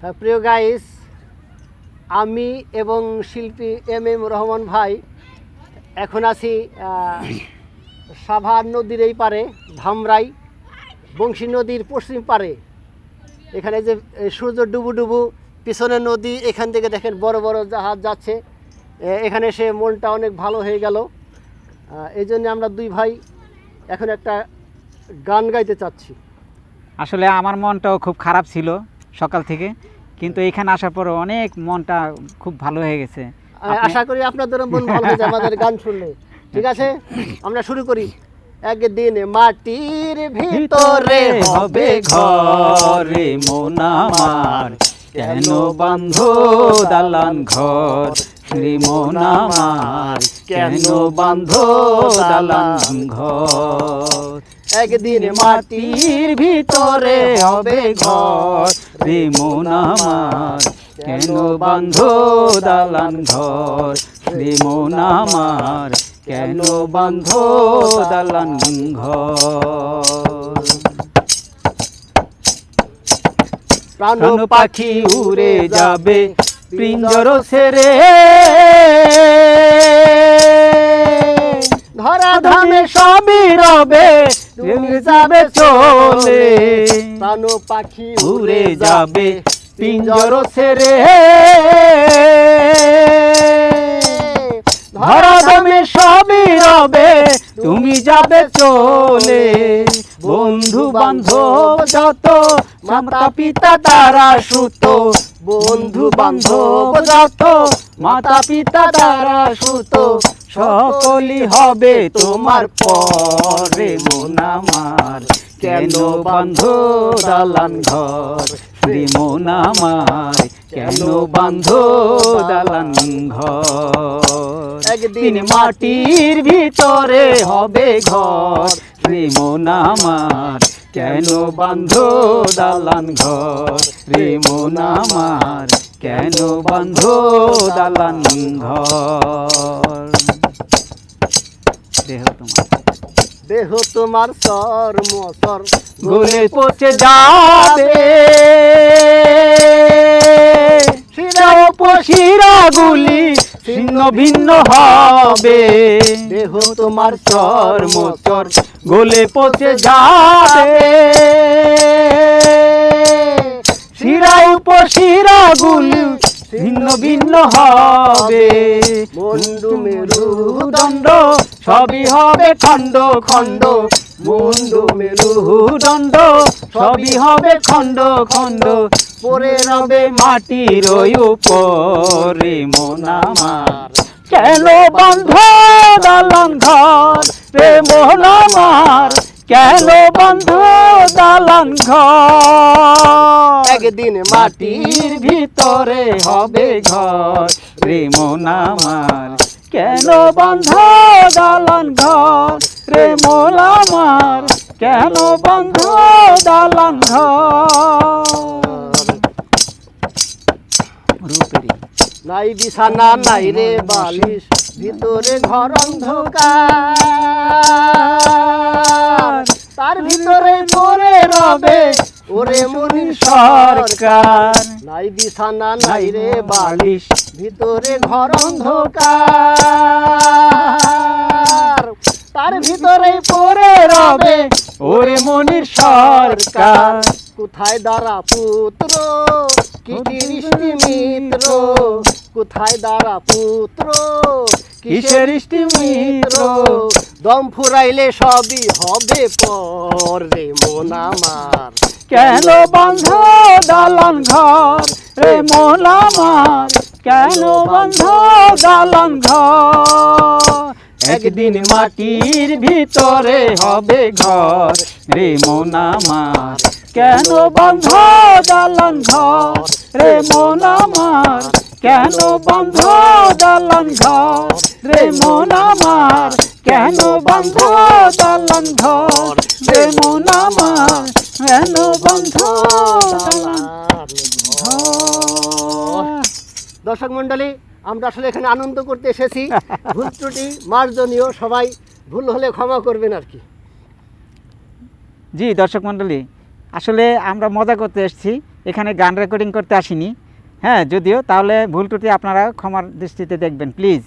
প্রিয় গাইস, আমি এবং শিল্পী এম রহমান ভাই এখন আছি সাভার নদীর এই পারে, ধামরাই বংশী নদীর পশ্চিম পারে। এখানে যে সূর্য ডুবু ডুবু, পিছনে নদী, এখান থেকে দেখেন বড় বড় জাহাজ যাচ্ছে। এখানে এসে মনটা অনেক ভালো হয়ে গেল। এই জন্য আমরা দুই ভাই এখন একটা গান গাইতে চাচ্ছি। আসলে আমার মনটাও খুব খারাপ ছিল সকাল থেকে, কিন্তু এখানে আসার পর অনেক মনটা খুব ভালো হয়ে গেছে। আশা করি আপনাদেরও মন ভালো হয়ে যায় আমাদের গান শুনলে। ঠিক আছে, আমরা শুরু করি। একদিন মাটির ভিতরে হবে ঘরে মন আমার, কেন বাঁধো দালান ঘর রে মন আমার, কেন বাঁধো দালান ঘর। একদিন মাটির ভিতরে হবে ঘর রে মন আমার, কেন বাঁধো দালান ঘর রে মন আমার, কেন বাঁধো দালান ঘর। প্রাণ পাখি উড়ে যাবে পিঞ্জর ছেড়ে, ধরা ধামে সবই রবে তুমি যাবে চলে। প্রাণ পাখি উড়ে যাবে পিঞ্জর ছেড়ে, ধরা ধামে সবই রবে তুমি যাবে চলে। বন্ধু বান্ধব যত মাতা পিতা তারা সুত, বন্ধু বান্ধব যত মাতা পিতা তারা সুত, সকলই হবে তোমার পরে মন আমার, কেন বাঁধো দালান ঘর রে মন আমার, কেন বাঁধো দালান ঘর। একদিন মাটির ভিতরে হবে ঘর রে মন আমার, কেন বাঁধো দালান ঘর রে মন আমার, কেন বাঁধো দালান ঘর। দেহ তোমার দেহ তোমার সর মসর গলে পচে যাবে, শিরা উপশিরা গুলি ছিন্ন ভিন্ন হবে। দেহ তোমার চর মোচর গলে পচে যাবে, শিরা উপশিরা গুলি ভিন্ন ভিন্ন হবে। মুন্ডু মেরু দণ্ড সবই হবে খণ্ড খণ্ড, মুন্ডু মেরু দণ্ড সবই হবে খণ্ড খণ্ড। পরে রবে মাটির উপরে মন আমার, কেন বাঁধ দালান ঘর রে মন আমার, কেন বাঁধ দালান ঘর। একদিন মাটির ভিতরে হবে ঘর রে মন আমার, কেন বাঁধ দালান ঘর রে মন আমার, কেন বাঁধ দালান ঘর। নাই বিছানা নাই রে বালিশ, ভিতরে ঘর অন্ধকার, তার ভিতরে পড়ে রবে ওরে মনির সরকার। নাই বিছানা নাই রে বালিশ, ভিতরে ঘর অন্ধকার, তার ভিতরে পরে রবে ওরে মনির সরকার। কোথায় দাঁড়া পুত্র কিসের মিত্র, কোথায় দাঁড়া পুত্র কিসের মিত্র, দম ফুরাইলে সবই হবে পরে মন আমার, কেন বাঁধ দালান ঘর রে মন আমার, কেন বাঁধ দালান ঘর। একদিন মাটির ভিতরে হবে ঘর রে মন আমার, কেন বাঁধ দালান ঘর রে মন আমার, কেন বাঁধ দালান ঘর রে মন আমার, কেন বাঁধ দালান ঘর রে মন আমার, কেন বাঁধ দালান ঘর। দর্শক মন্ডলী, আমরা আসলে এখানে আনন্দ করতে এসেছি। ভুল ত্রুটি মার্জনীয়, সবাই ভুল হলে ক্ষমা করবেন আর কি। জি দর্শক মণ্ডলী, আসলে আমরা মজা করতে এসেছি। এখানে গান রেকর্ডিং করতে আসিনি, হ্যাঁ, যদিও, তাহলে ভুল ত্রুটি আপনারা ক্ষমার দৃষ্টিতে দেখবেন প্লিজ।